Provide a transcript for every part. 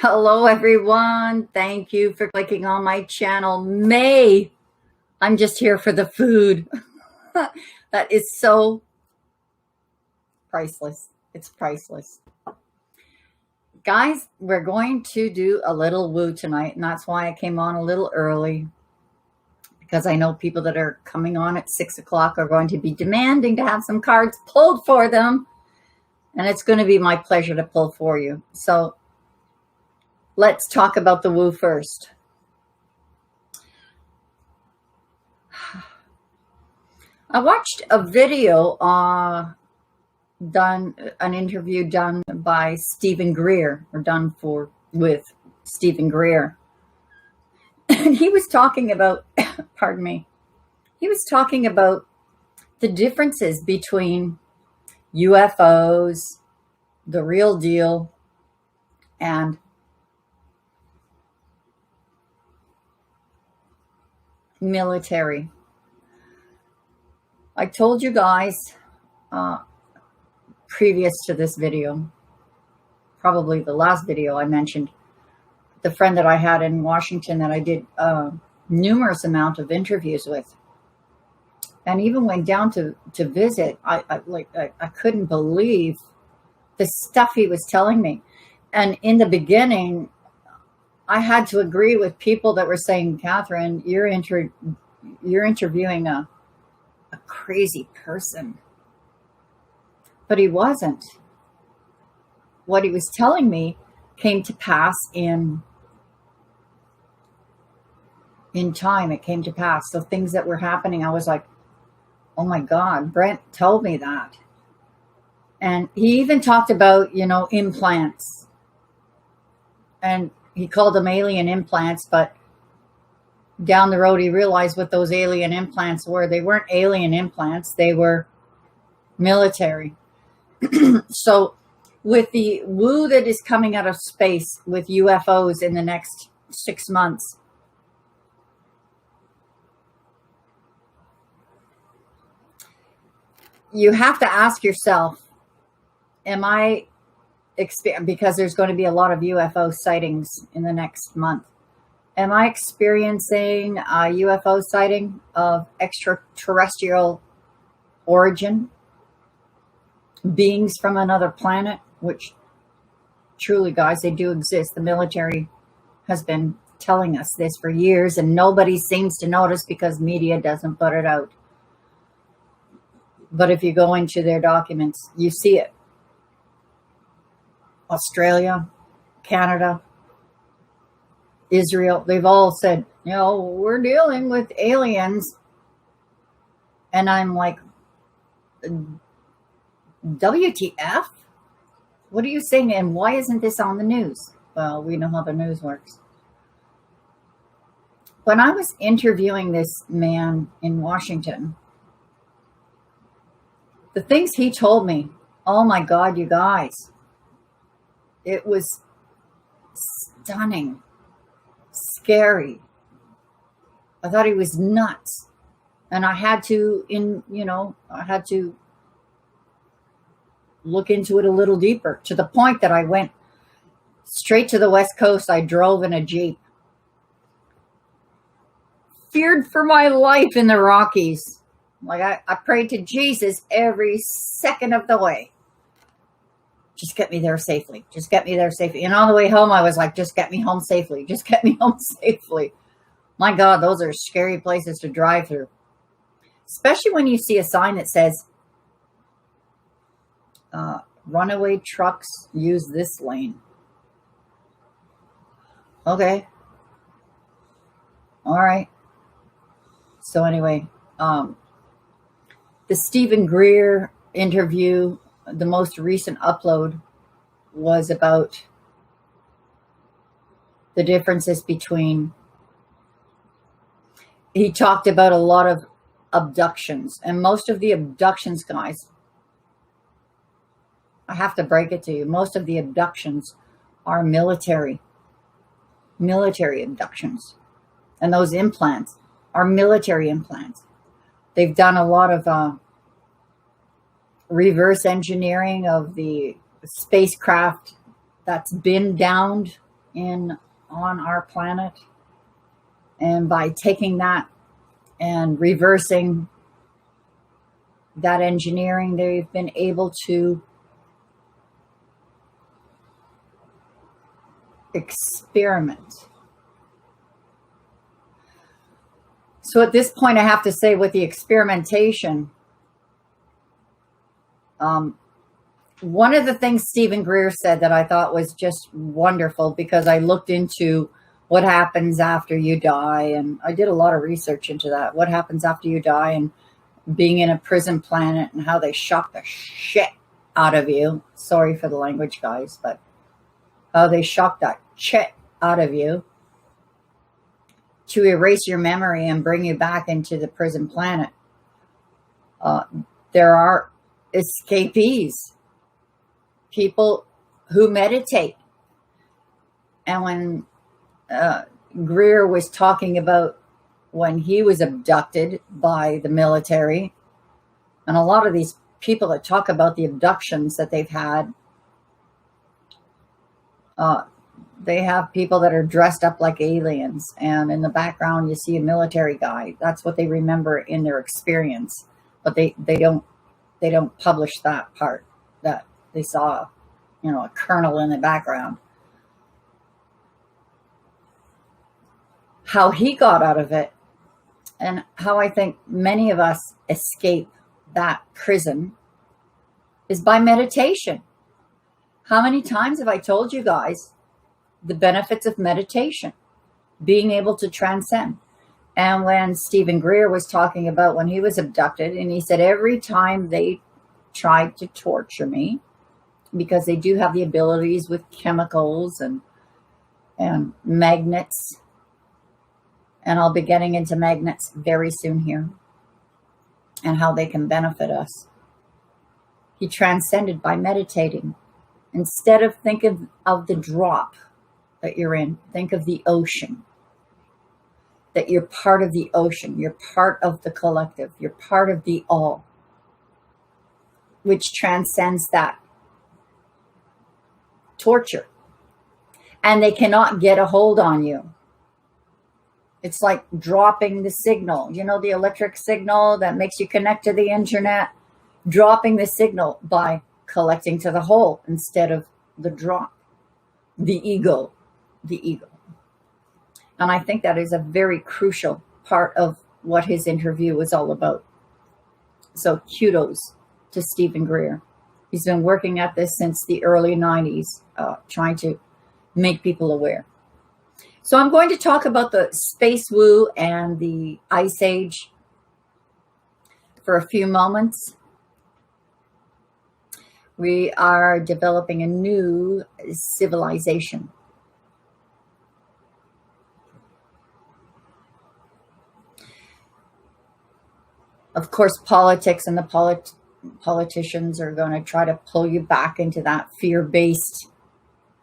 Hello, everyone. Thank you for clicking on my channel. May, I'm just here for the food. That is so priceless. It's priceless. Guys, we're going to do a little woo tonight, and that's why I came on a little early, because I know people that are coming on at 6 o'clock are going to be demanding to have some cards pulled for them, and it's going to be my pleasure to pull for you. So let's talk about the woo first. I watched a video an interview done by Stephen Greer, or with Stephen Greer. And he was talking about, pardon me, he was talking about the differences between UFOs, the real deal, and military. I told you guys previous to this video, probably the last video, I mentioned the friend that I had in Washington that I did numerous amount of interviews with, and even went down to visit. I couldn't believe the stuff he was telling me. And in the beginning, I had to agree with people that were saying, Catherine, you're interviewing a crazy person. But he wasn't. What he was telling me came to pass in time. It came to pass. So things that were happening, I was like, oh my God, Brent told me that. And he even talked about, implants. And he called them alien implants, but down the road he realized what those alien implants were. They weren't alien implants, they were military. So with the woo that is coming out of space with UFOs in the next 6 months, you have to ask yourself, because there's going to be a lot of UFO sightings in the next month, am I experiencing a UFO sighting of extraterrestrial origin? Beings from another planet, which truly, guys, they do exist. The military has been telling us this for years, and nobody seems to notice because media doesn't put it out. But if you go into their documents, you see it. Australia, Canada, Israel, they've all said, we're dealing with aliens. And I'm like, WTF? What are you saying? And why isn't this on the news? Well, we know how the news works. When I was interviewing this man in Washington, the things he told me, oh my God, you guys, it was stunning, scary. I thought he was nuts. And I had to look into it a little deeper, to the point that I went straight to the West Coast. I drove in a Jeep. Feared for my life in the Rockies. Like I prayed to Jesus every second of the way. Just get me there safely. Just get me there safely. And on the way home, I was like, just get me home safely. Just get me home safely. My God, those are scary places to drive through. Especially when you see a sign that says, runaway trucks use this lane. Okay. All right. So anyway, the Stephen Greer interview, the most recent upload, was about the differences between, he talked about a lot of abductions, and most of the abductions, guys, I have to break it to you, most of the abductions are military abductions. And those implants are military implants. They've done a lot of reverse engineering of the spacecraft that's been downed in on our planet. And by taking that and reversing that engineering, they've been able to experiment. So at this point, I have to say, with the experimentation, one of the things Stephen Greer said that I thought was just wonderful, because I looked into what happens after you die, and I did a lot of research into that. What happens after you die, and being in a prison planet, and how they shock the shit out of you. Sorry for the language, guys, but how they shock that shit out of you to erase your memory and bring you back into the prison planet. There are escapees, people who meditate. And when Greer was talking about when he was abducted by the military, and a lot of these people that talk about the abductions that they've had, they have people that are dressed up like aliens, and in the background you see a military guy. That's what they remember in their experience, but they don't publish that part, that they saw, a colonel in the background. How he got out of it, and how I think many of us escape that prison, is by meditation. How many times have I told you guys the benefits of meditation, being able to transcend? And when Stephen Greer was talking about when he was abducted, and he said every time they tried to torture me, because they do have the abilities with chemicals and magnets, and I'll be getting into magnets very soon here, and how they can benefit us. He transcended by meditating. Instead of thinking of the drop that you're in, think of the ocean. That you're part of the ocean. You're part of the collective. You're part of the all, which transcends that torture. And they cannot get a hold on you. It's like dropping the signal. The electric signal that makes you connect to the internet. Dropping the signal by collecting to the whole instead of the drop. The ego. And I think that is a very crucial part of what his interview was all about. So kudos to Stephen Greer. He's been working at this since the early 90s, trying to make people aware. So I'm going to talk about the space woo and the ice age for a few moments. We are developing a new civilization. Of course, politics and the politicians are going to try to pull you back into that fear-based.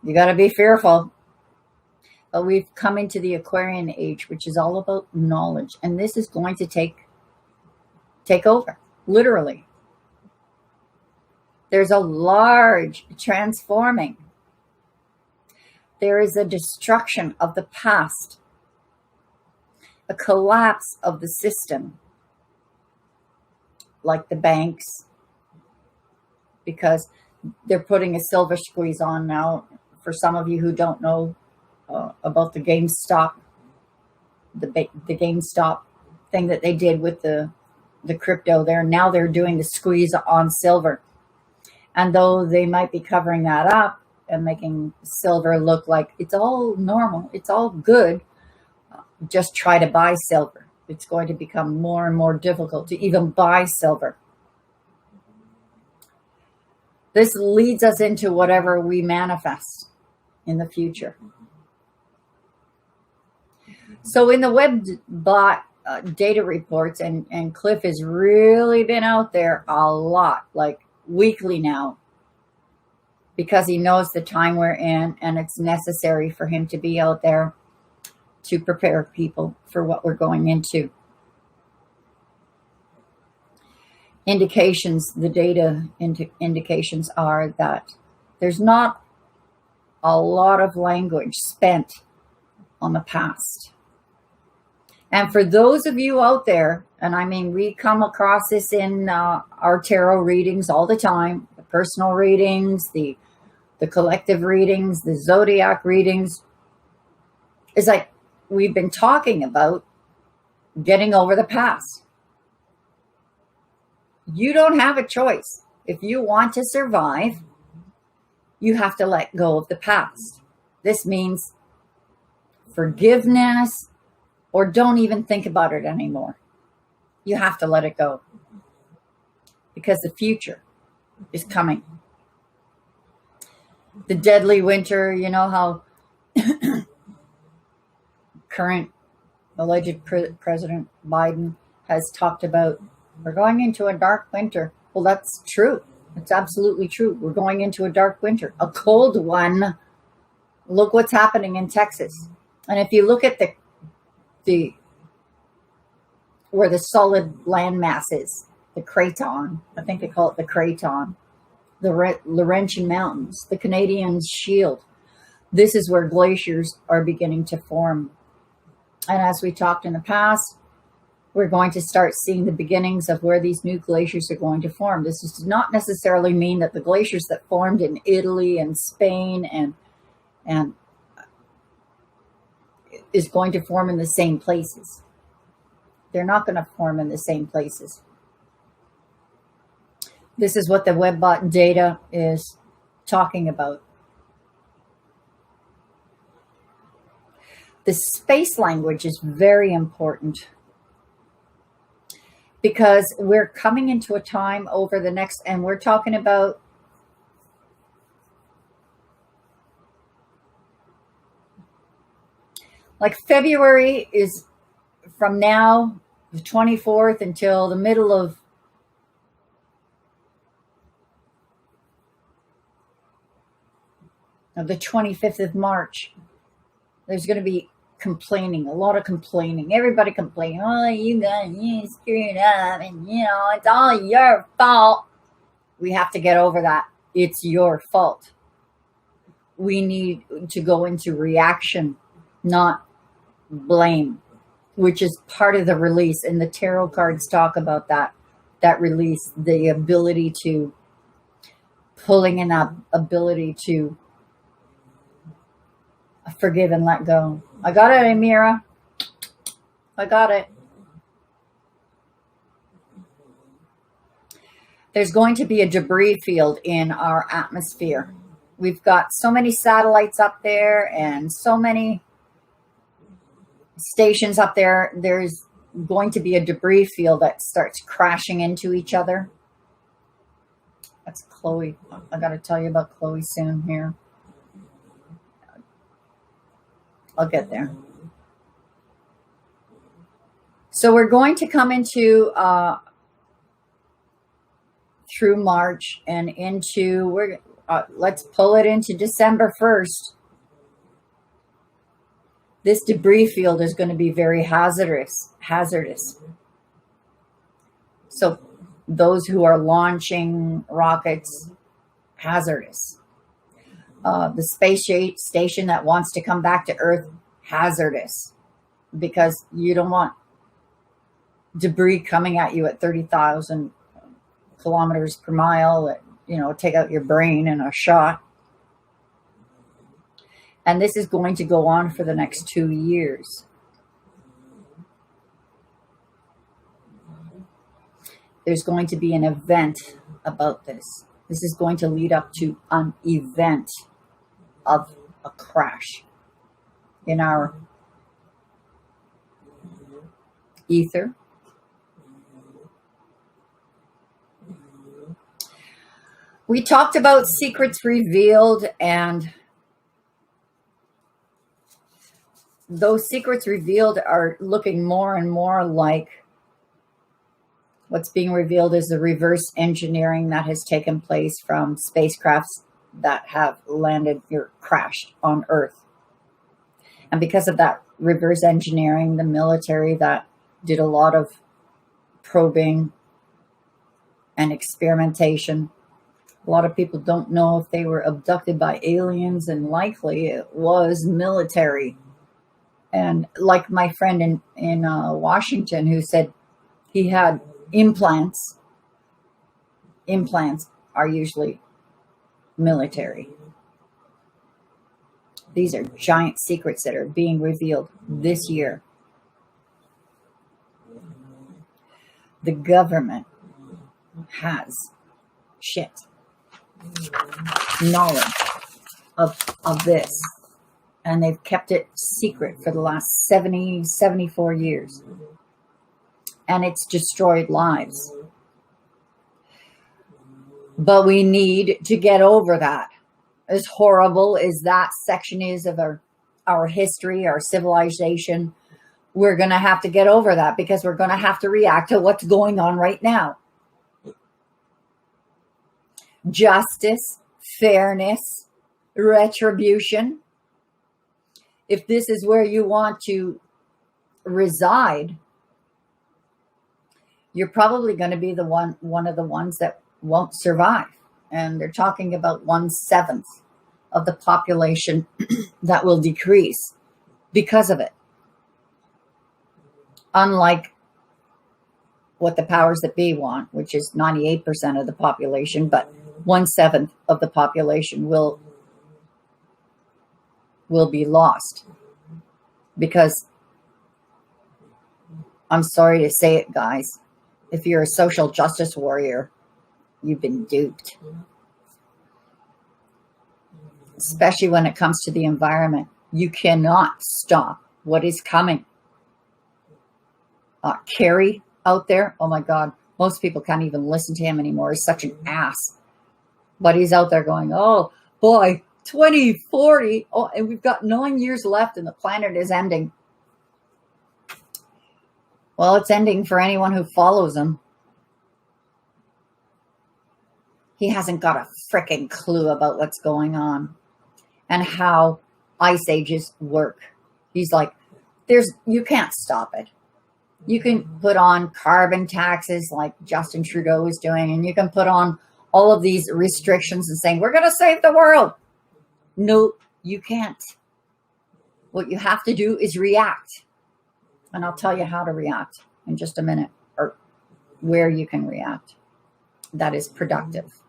You got to be fearful. But we've come into the Aquarian age, which is all about knowledge. And this is going to take over, literally. There's a large transforming. There is a destruction of the past, a collapse of the system, like the banks, because they're putting a silver squeeze on now. For some of you who don't know about the GameStop, the GameStop thing that they did with the crypto there, now they're doing the squeeze on silver. And though they might be covering that up and making silver look like it's all normal, it's all good, just try to buy silver. It's going to become more and more difficult to even buy silver. This leads us into whatever we manifest in the future. So in the WebBot data reports, and Cliff has really been out there a lot, like weekly now, because he knows the time we're in, and it's necessary for him to be out there to prepare people for what we're going into. Indications, the data indications are that there's not a lot of language spent on the past. And for those of you out there, and I mean, we come across this in our tarot readings all the time, the personal readings, the collective readings, the zodiac readings, is like we've been talking about getting over the past. You don't have a choice. If you want to survive, you have to let go of the past. This means forgiveness, or don't even think about it anymore. You have to let it go, because the future is coming. The deadly winter, you know how current alleged President Biden has talked about, we're going into a dark winter. Well, that's true. It's absolutely true. We're going into a dark winter, a cold one. Look what's happening in Texas. And if you look at the where the solid landmass is, the craton, I think they call it the craton, the Laurentian Mountains, the Canadian Shield. This is where glaciers are beginning to form. And as we talked in the past, we're going to start seeing the beginnings of where these new glaciers are going to form. This does not necessarily mean that the glaciers that formed in Italy and Spain and is going to form in the same places. They're not going to form in the same places. This is what the Webbot data is talking about. The space language is very important, because we're coming into a time over the next, and we're talking about like February is from now, the 24th, until the middle of the 25th of March. There's going to be complaining, a lot of complaining. Everybody complaining. Oh, you screwed up, and it's all your fault. We have to get over that. It's your fault. We need to go into reaction, not blame, which is part of the release. And the tarot cards talk about that release, the ability to pulling an ability to forgive and let go. I got it, Amira. I got it. There's going to be a debris field in our atmosphere. We've got so many satellites up there and so many stations up there. There's going to be a debris field that starts crashing into each other. That's Chloe. I got to tell you about Chloe soon here. I'll get there. So we're going to come into through March and into let's pull it into December 1st. This debris field is going to be very hazardous. So those who are launching rockets, hazardous. The space station that wants to come back to Earth, hazardous, because you don't want debris coming at you at 30,000 kilometers per mile that, take out your brain in a shot. And this is going to go on for the next 2 years. There's going to be an event about this. This is going to lead up to an event of a crash in our ether. We talked about secrets revealed, and those secrets revealed are looking more and more like what's being revealed is the reverse engineering that has taken place from spacecrafts that have landed or crashed on Earth. And because of that reverse engineering, the military that did a lot of probing and experimentation A lot of people don't know if they were abducted by aliens, and likely it was military. And like my friend in Washington who said he had implants. Implants are usually military. These are giant secrets that are being revealed this year. The government has knowledge of this, and they've kept it secret for the last 74 years, and it's destroyed lives. But we need to get over that. As horrible as that section is of our history, our civilization, we're going to have to get over that, because we're going to have to react to what's going on right now. Justice, fairness, retribution. If this is where you want to reside, you're probably going to be one of the ones that won't survive. And they're talking about 1/7 of the population that will decrease because of it. Unlike what the powers that be want, which is 98% of the population, but 1/7 of the population will be lost. Because I'm sorry to say it, guys, if you're a social justice warrior, you've been duped. Especially when it comes to the environment. You cannot stop what is coming. Kerry out there, oh my God, most people can't even listen to him anymore. He's such an ass. But he's out there going, oh boy, 2040. Oh, and we've got 9 years left and the planet is ending. Well, it's ending for anyone who follows him. He hasn't got a freaking clue about what's going on and how ice ages work. He's like, you can't stop it. You can put on carbon taxes like Justin Trudeau is doing, and you can put on all of these restrictions and saying, we're going to save the world. No, you can't. What you have to do is react. And I'll tell you how to react in just a minute, or where you can react. That is productive.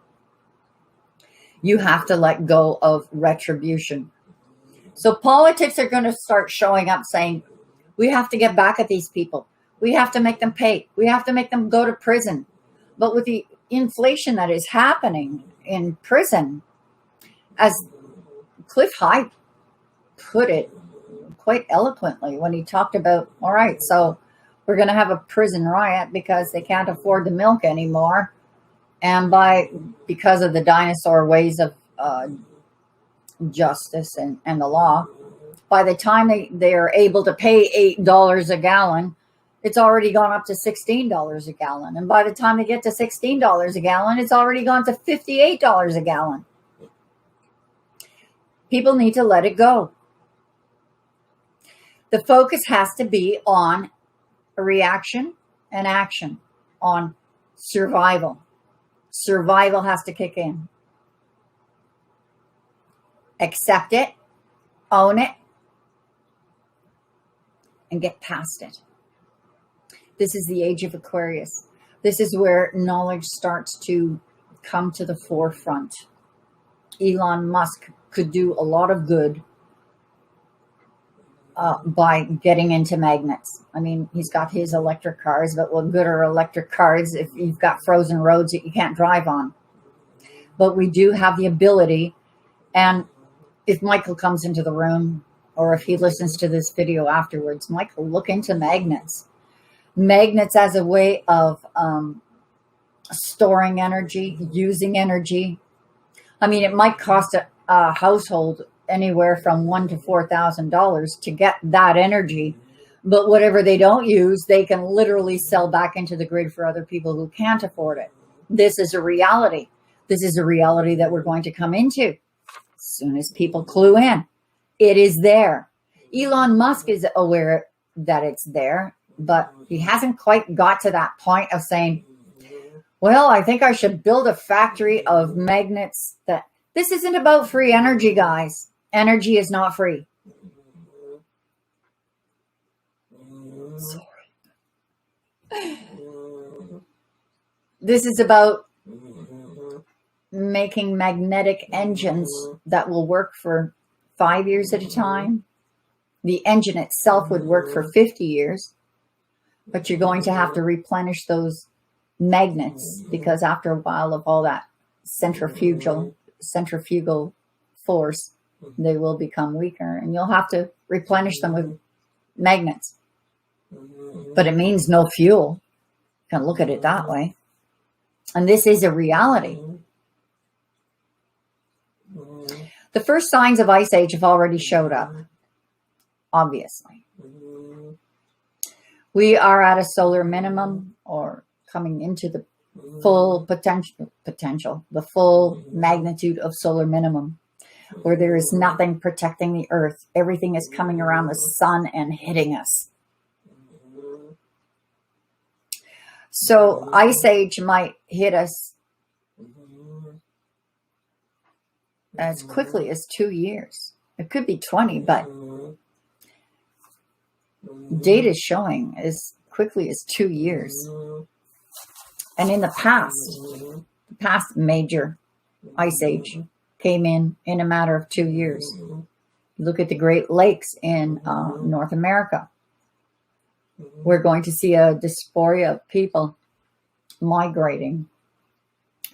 You have to let go of retribution. So politics are going to start showing up saying, we have to get back at these people. We have to make them pay. We have to make them go to prison. But with the inflation that is happening in prison, as Cliff Hyde put it quite eloquently when he talked about, all right, so we're going to have a prison riot because they can't afford the milk anymore. And because of the dinosaur ways of justice and the law, by the time they are able to pay $8 a gallon, it's already gone up to $16 a gallon. And by the time they get to $16 a gallon, it's already gone to $58 a gallon. People need to let it go. The focus has to be on reaction and action, on survival. Survival has to kick in. Accept it, own it, and get past it. This is the age of Aquarius. This is where knowledge starts to come to the forefront. Elon Musk could do a lot of good by getting into magnets. I mean, he's got his electric cars, but what good are electric cars if you've got frozen roads that you can't drive on? But we do have the ability, and if Michael comes into the room, or if he listens to this video afterwards, Michael, look into magnets. Magnets as a way of storing energy, using energy. I mean, it might cost a household anywhere from $1,000 to $4,000 to get that energy. But whatever they don't use, they can literally sell back into the grid for other people who can't afford it. This is a reality. This is a reality that we're going to come into as soon as people clue in. It is there. Elon Musk is aware that it's there, but he hasn't quite got to that point of saying, Well, I think I should build a factory of magnets that... This isn't about free energy, guys. Energy is not free. Sorry. This is about making magnetic engines that will work for 5 years at a time. The engine itself would work for 50 years, but you're going to have to replenish those magnets because after a while of all that centrifugal force, they will become weaker and you'll have to replenish them with magnets. But it means no fuel. You can look at it that way. And this is a reality. The first signs of Ice Age have already showed up, obviously. We are at a solar minimum or coming into the full potential, the full magnitude of solar minimum, where there is nothing protecting the earth. Everything is coming around the sun and hitting us. So Ice Age might hit us as quickly as 2 years. It could be 20, but data is showing as quickly as 2 years. And in the past major Ice Age came in a matter of 2 years. Look at the Great Lakes in North America. We're going to see a dysphoria of people migrating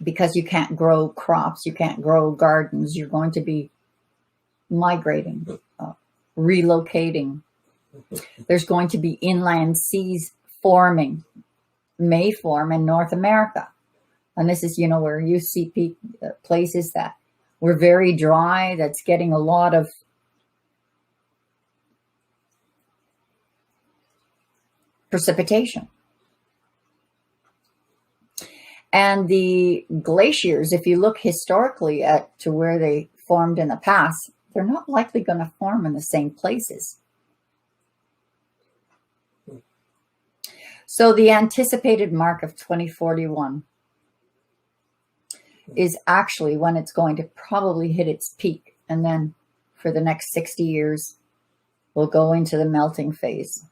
because you can't grow crops, you can't grow gardens. You're going to be migrating, relocating. There's going to be inland seas forming, may form in North America. And this is, where you see places that were very dry, that's getting a lot of precipitation. And the glaciers, if you look historically to where they formed in the past, they're not likely going to form in the same places. So the anticipated mark of 2041 is actually when it's going to probably hit its peak. And then for the next 60 years, we'll go into the melting phase.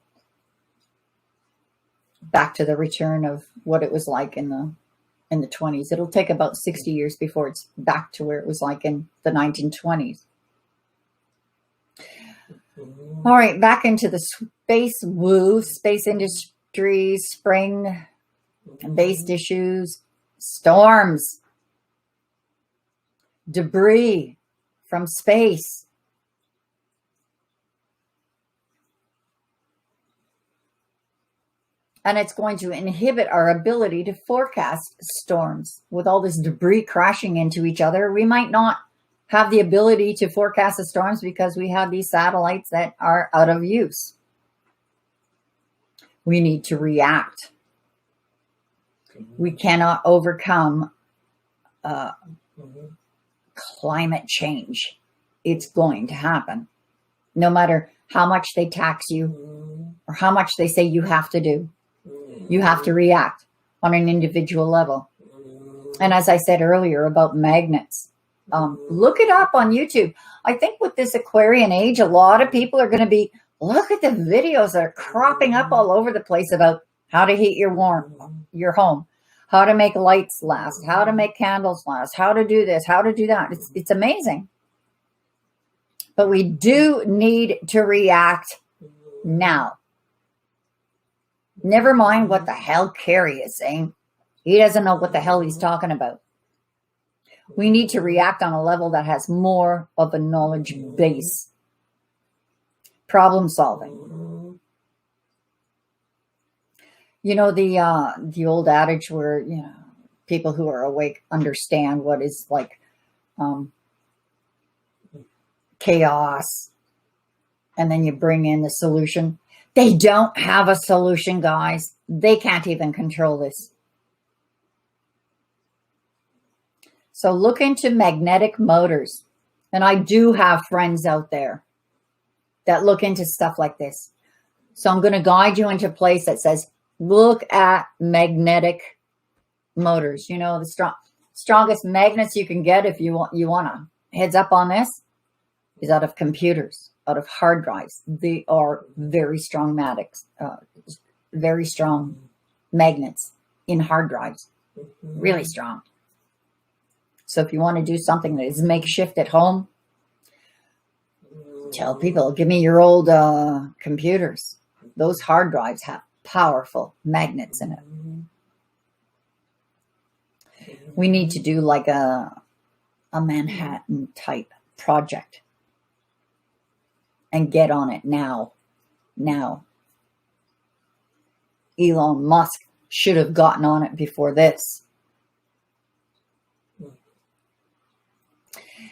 Back to the return of what it was like in the 20s. It'll take about 60 years before it's back to where it was like in the 1920s. All right, back into the space woo, space industry, spring-based issues, storms, debris from space. And it's going to inhibit our ability to forecast storms. With all this debris crashing into each other, we might not have the ability to forecast the storms because we have these satellites that are out of use. We need to react. We cannot overcome climate change. It's going to happen. No matter how much they tax you or how much they say you have to do. You have to react on an individual level. And as I said earlier about magnets, look it up on YouTube. I think with this Aquarian age, a lot of people are going to be, look at the videos that are cropping up all over the place about how to heat your home, how to make lights last, how to make candles last, how to do this, how to do that. It's amazing. But we do need to react now. Never mind what the hell Kerry is saying. He doesn't know what the hell he's talking about. We need to react on a level that has more of a knowledge base. Problem solving. The old adage where, people who are awake understand what is like chaos. And then you bring in the solution. They don't have a solution, guys. They can't even control this. So look into magnetic motors. And I do have friends out there that look into stuff like this. So I'm going to guide you into a place that says, look at magnetic motors. You know, the strongest magnets you can get, if you want a heads up on this, is out of computers, out of hard drives. They are very strong magnets in hard drives, really strong. So if you want to do something that is makeshift at home, tell people, give me your old computers. Those hard drives have powerful magnets in it. We need to do like a Manhattan type project and get on it now. Elon Musk should have gotten on it before this.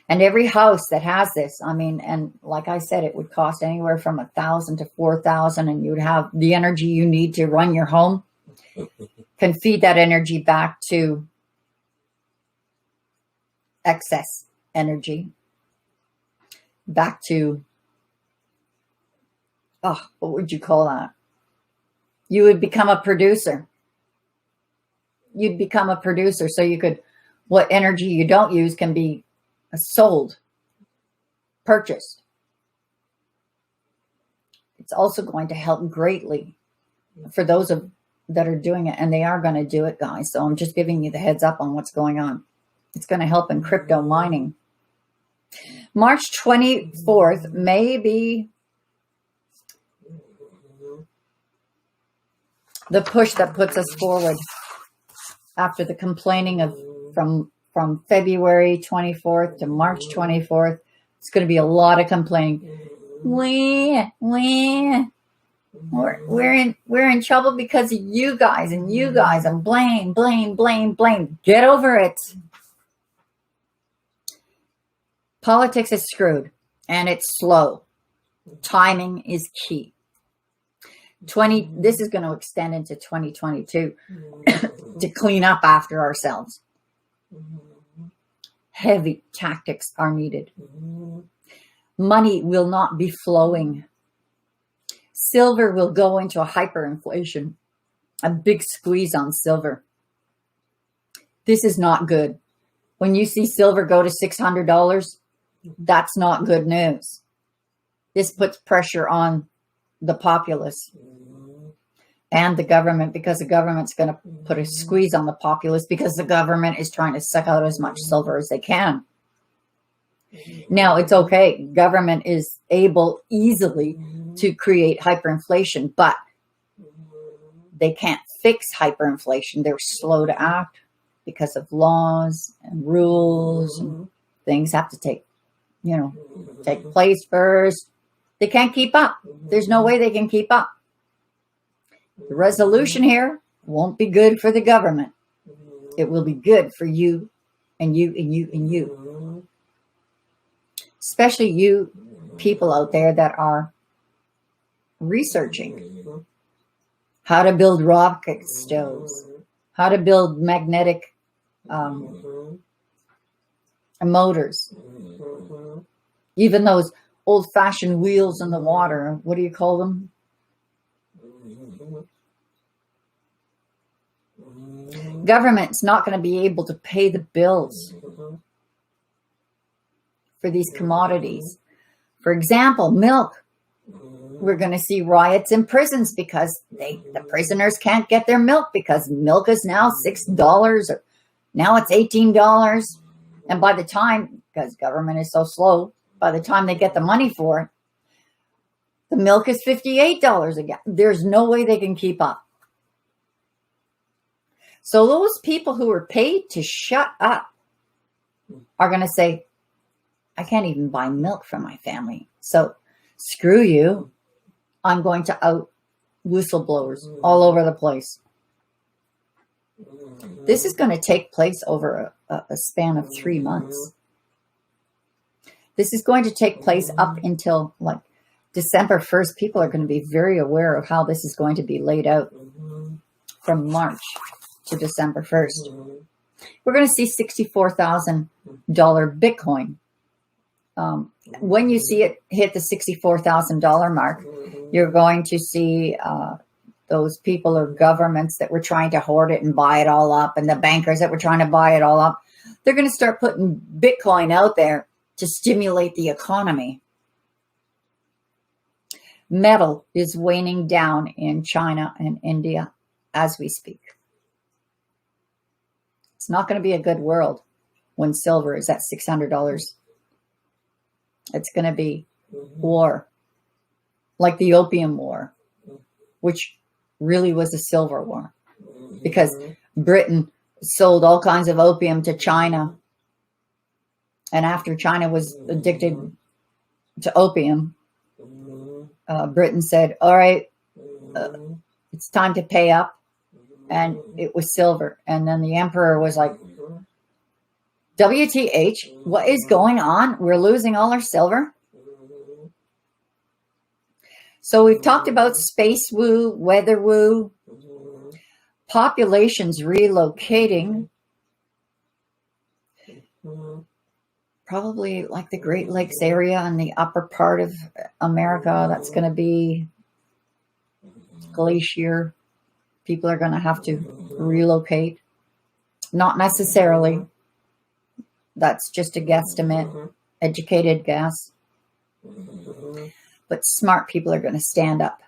And every house that has this, I mean, and like I said, it would cost anywhere from $1,000 to $4,000, and you'd have the energy you need to run your home. Can feed that energy back to excess energy, back to, what would you call that? You would become a producer. You'd become a producer, so you could, what energy you don't use can be sold, purchased. It's also going to help greatly for those that are doing it, and they are going to do it, guys. So I'm just giving you the heads up on what's going on. It's going to help in crypto mining. March 24th may be the push that puts us forward after the complaining of from February 24th to March 24th. It's going to be a lot of complaining. We're in trouble because of you guys and blame. Get over it. Politics is screwed, and it's slow. Timing is key. This is going to extend into 2022 to clean up after ourselves. Heavy tactics are needed. Money will not be flowing. Silver will go into a hyperinflation, a big squeeze on silver. This is not good. When you see silver go to $600, that's not good news. This puts pressure on the populace and the government, because the government's going to put a squeeze on the populace, because the government is trying to suck out as much silver as they can. Now, it's okay. Government is able easily to create hyperinflation, but they can't fix hyperinflation. They're slow to act because of laws and rules, and things have to take place first. They can't keep up. There's no way they can keep up. The resolution here won't be good for the government. It will be good for you and you and you and you. Especially you people out there that are researching how to build rocket stoves, how to build magnetic motors, even those old-fashioned wheels in the water. What do you call them? Government's not going to be able to pay the bills for these commodities. For example, milk. We're going to see riots in prisons because the prisoners can't get their milk, because milk is now $6, or now it's $18. And by the time, because government is so slow, by the time they get the money for it, the milk is $58 again. There's no way they can keep up. So those people who are paid to shut up are going to say, I can't even buy milk for my family. So screw you. I'm going to out whistleblowers all over the place. This is going to take place over a span of 3 months. This is going to take place up until like December 1st. People are going to be very aware of how this is going to be laid out from March to December 1st. We're going to see $64,000 Bitcoin. When you see it hit the $64,000 mark, you're going to see those people or governments that were trying to hoard it and buy it all up, and the bankers that were trying to buy it all up, they're going to start putting Bitcoin out there to stimulate the economy. Metal is waning down in China and India as we speak. It's not going to be a good world when silver is at $600. It's going to be war, like the Opium War, which really was a silver war, because Britain sold all kinds of opium to China. And after China was addicted to opium, Britain said, all right, it's time to pay up. And it was silver. And then the emperor was like, WTH, what is going on? We're losing all our silver. So we've talked about space woo, weather woo, populations relocating. Probably like the Great Lakes area and the upper part of America. That's going to be glacier. People are going to have to relocate. Not necessarily. That's just a guesstimate, educated guess. But smart people are going to stand up.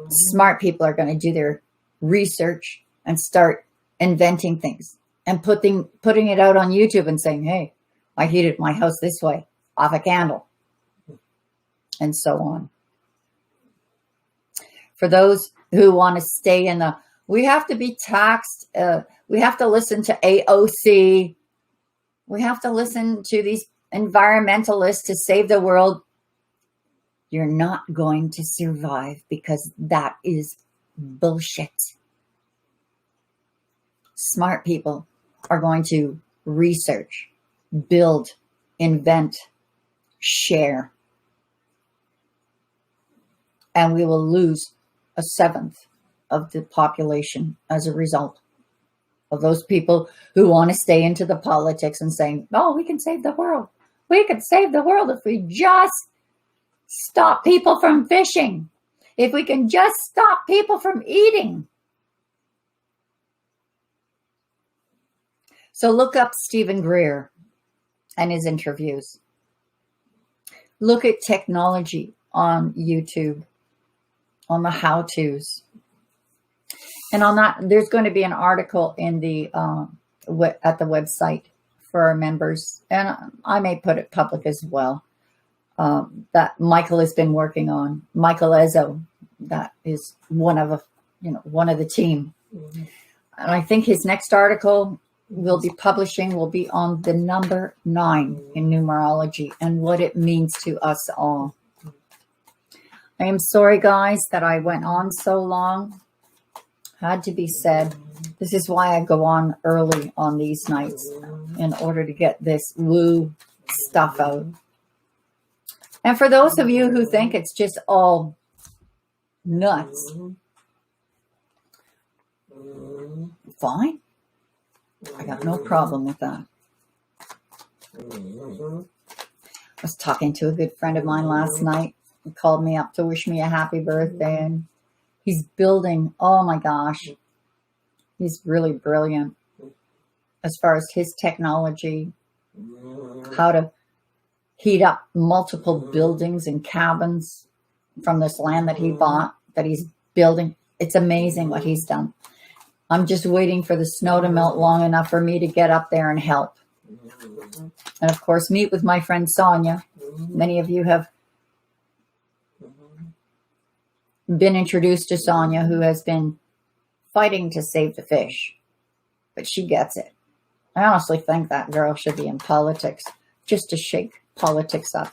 Smart people are going to do their research and start inventing things and putting it out on YouTube and saying, hey, I heated my house this way, off a candle, and so on. For those who want to stay in the, we have to be taxed. We have to listen to AOC. We have to listen to these environmentalists to save the world. You're not going to survive, because that is bullshit. Smart people are going to research, build, invent, share. And we will lose 1/7 of the population as a result of those people who want to stay into the politics and saying, oh, we can save the world. We can save the world if we just stop people from fishing. If we can just stop people from eating. So look up Stephen Greer and his interviews. Look at technology on YouTube, on the how-tos. And on that, there's going to be an article in the at the website for our members, and I may put it public as well, that Michael has been working on. Michael Ezzo, that is one of the team. Mm-hmm. And I think his next article we'll be publishing will be on the number 9 in numerology and what it means to us all. I am sorry, guys, that I went on so long. Had to be said. This is why I go on early on these nights, in order to get this woo stuff out. And for those of you who think it's just all nuts, fine. I got no problem with that. I was talking to a good friend of mine last night. He called me up to wish me a happy birthday, and he's building, oh my gosh, he's really brilliant as far as his technology, how to heat up multiple buildings and cabins from this land that he bought, that he's building. It's amazing what he's done. I'm just waiting for the snow to melt long enough for me to get up there and help. And of course, meet with my friend Sonya. Many of you have been introduced to Sonya, who has been fighting to save the fish, but she gets it. I honestly think that girl should be in politics, just to shake politics up,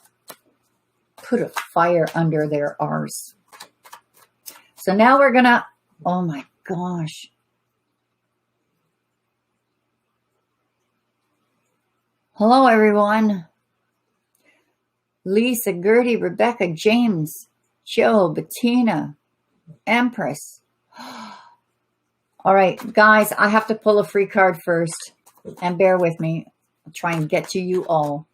put a fire under their arse. So now we're gonna, oh my gosh. Hello, everyone. Lisa, Gertie, Rebecca, James, Joe, Bettina, Empress. All right, guys, I have to pull a free card first, and bear with me. I'll try and get to you all.